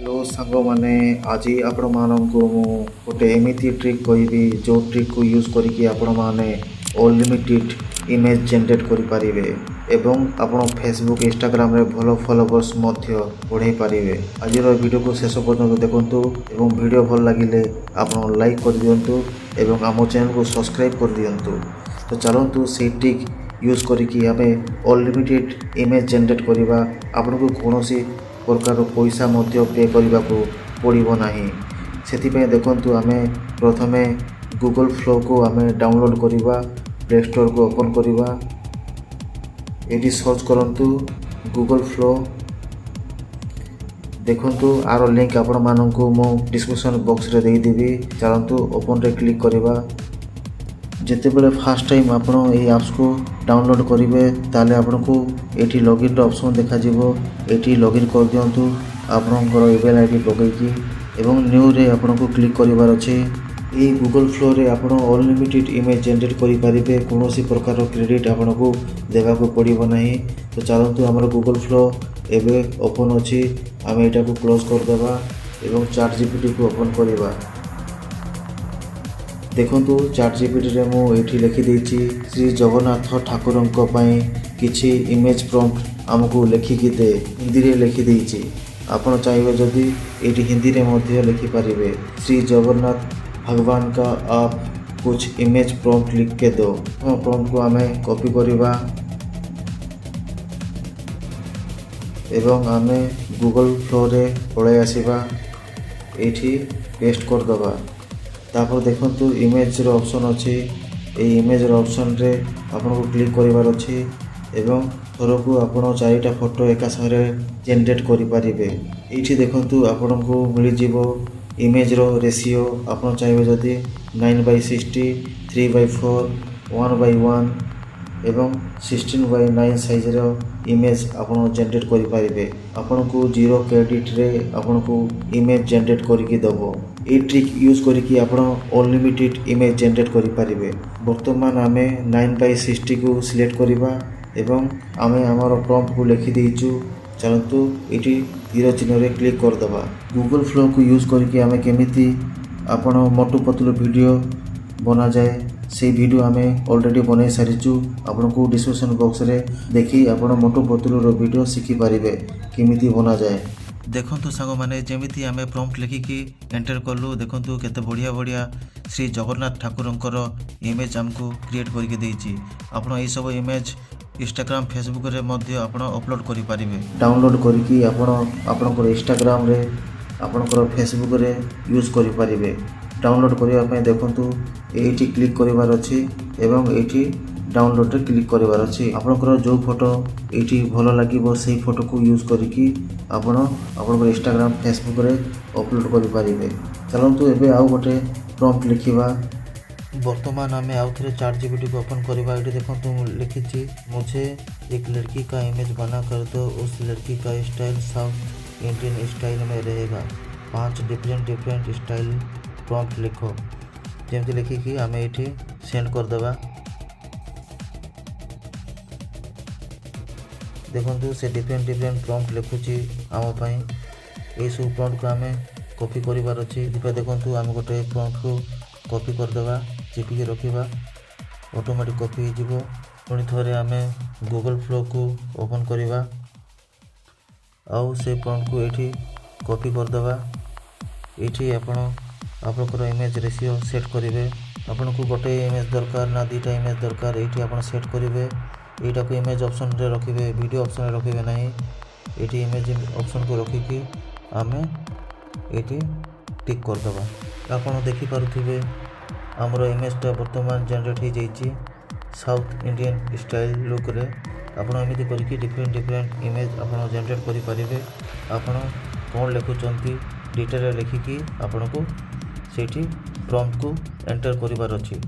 Hello सांग मैंने आज आपण मानक गोटे एमती ट्रिक कहि जो ट्रिक को यूज करके आपण मैंने अनलिमिटेड इमेज जनरेट करें एवं आपण फेसबुक इंस्टाग्राम रे भल फॉलोवर्स बढ़ाई पारे। आज वीडियो को शेष पर्यंत देखु एवं वीडियो भल लगे आपण लाइक कर दिंतु एवं आम चैनल को सब्सक्राइब कर दिंतु। तो चलतु से ट्रिक यूज करके आम अनलिमिटेड इमेज जनरेट करवा आपन को कौन प्रकार पैसा पे करने को पड़ो ना। से देखु आम प्रथम गूगल फ्लो को आम डाउनलोड करवा प्ले स्टोर को ओपन करवा ये सर्च करंतु गूगल फ्लो। देखंतु आर लिंक आपण मानकु मो डिस्क्रिप्शन बॉक्स रे देदेवी। चलतु ओपन रे क्लिक करवा। जिते बड़े फास्ट टाइम आपण ये ऐप्स को डाउनलोड करेंगे ताले आपन को ये लॉगिन ऑप्शन देखा ये लॉगिन कर दिंतु आपणकर ईमेल आईडी लगेगी एवं न्यू रे आपन को क्लिक करिवार अच्छे। ये गूगल फ्लो रे आपन अनलिमिटेड इमेज जनरेट करि पारिबे कौन प्रकार क्रेडिट आपन को देवा को पड़ो ना। तो चलतु आमर गूगल फ्लो एबे ओपन अच्छी आम यहाँ को क्लोज करदेवा एवं चैट जीपीटी को ओपन करवा। देखंतु चैट जीपीटी रे मु एठी लिखि देछि श्री जगन्नाथ ठाकुरन को पई किछि इमेज प्रॉम्प्ट हमको लिखिकी दे हिंदी रे लिखि देछि। आपण चाहिए जदि एठी हिंदी रे मध्ये लिखि पारिबे श्री जगन्नाथ भगवान का आप कुछ इमेज प्रॉम्प्ट लिख के दो। प्रॉम्प्ट को हमें कॉपी करवा एवं आमे गूगल फ्लो रे पळे आसीबा एठी पेस्ट कर दबा। तापर देखंतु इमेज रो ऑप्शन अच्छे ये इमेज रो ऑप्शन रे आपन को क्लिक करिवार अच्छे एवं थोर को आपन चारिटा फोटो एका सारे जनरेट करि पारिबे। एठी देखंतु आपन को मिली जीवो इमेज रो रेशियो आपन चाहिए जदि 9:60 3:4 1:1 एवं 16:9 साइज रो इमेज आपन जनरेट करि पारिबे। आपन को जीरो क्रेडिट रे आपन को इमेज जनरेट करके दबो। ये ट्रिक यूज करके आपन अनलिमिटेड इमेज जनरेट करि पारिबे। वर्तमान आमे 9:60 को सिलेक्ट करवा एवं आमे हमर प्रॉम्प्ट को लिखि देइछु। चलतु एटी तीर चिन्ह रे क्लिक कर दबा। गूगल फ्लो को यूज करके आमे केमिति आपन मोटू पतलू वीडियो बना जाए से वीडियो आमे ऑलरेडी बनै सारिछु। आपन को डिस्क्रिप्शन बॉक्स रे देखि आपन मोटू पतलू रो वीडियो सिखि पारिबे केमिति बना जाए। देखंतु सांग माने जेमिति आमे प्रॉम्प्ट लिखिकी एंटर कलु देखंतु केते बढ़िया बढ़िया श्री जगन्नाथ ठाकुरंकर इमेज हमको क्रिएट करके देछि। आपण ए सब इमेज इंस्टाग्राम फेसबुक रे मध्ये आपण अपलोड करि पारिबे। डाउनलोड करके आपणकर इंस्टाग्राम रे आपणकर फेसबुक रे यूज करि पारिबे। डाउनलोड करबा पय देखंतु एठी क्लिक करिवार अछि एवं एठी डाउनलोड रे क्लिक करिवार अछि। आपणकर जो फोटो एठी भलो लागिबो सेही फोटो को यूज करके आपणकर इंस्टाग्राम फेसबुक रे अपलोड करि पारिबे। चलंतु एबे आउ गोटे प्रॉम्प्ट लिखिबा। वर्तमान आमे आउ थरे चैट जीपीटी को ओपन करबा। एठी देखंतु लिखिछि मुझे एक लड़की का इमेज बना कर दो उस लड़की का स्टाइल साउथ इंडियन स्टाइल में रहेगा 5 डिफरेंट स्टाइल प्रॉम्प्ट लिखो। जेमति लिखिकी आमे एठी सेंड कर देबा। देखंतु से डिफरेंट प्रॉम्प्ट लिखुची आम पई ए सब प्रॉम्प्ट को आमे कॉपी करिवार अछि। दिपा देखंतु आमे गोटे प्रॉम्प्ट को कॉपी कर देबा चिपिके रखिबा ऑटोमेटिक कॉपी जिवो। पुणी थोरे आमे गूगल फ्लो को ओपन करिबा आउ से प्रॉम्प्ट को एठी कॉपी कर देबा। एठी आपनकर इमेज रेशियो सेट करिवे। आपन को गोटे इमेज दरकार ना दुटा इमेज दरकार एठी आपन सेट करिवे। एटा को इमेज ऑप्शन रे रखिबे वीडियो ऑप्शन रे रखिबे नाही। एठी इमेज ऑप्शन को रखिकी आमे एठी टिक कर दबा। आपन देखि पारुथिबे हमरो इमेजटा वर्तमान जनरेट हो जाइए साउथ इंडियन स्टाइल लुक रे। आपन एमिति करके डिफरेंट इमेज आपन जनरेट करि पारिबे। आपन कोन लिखुचंती डिटेल रे लिखिकी आपन को सेठी प्रॉम्प्ट को एंटर करिवार अछि।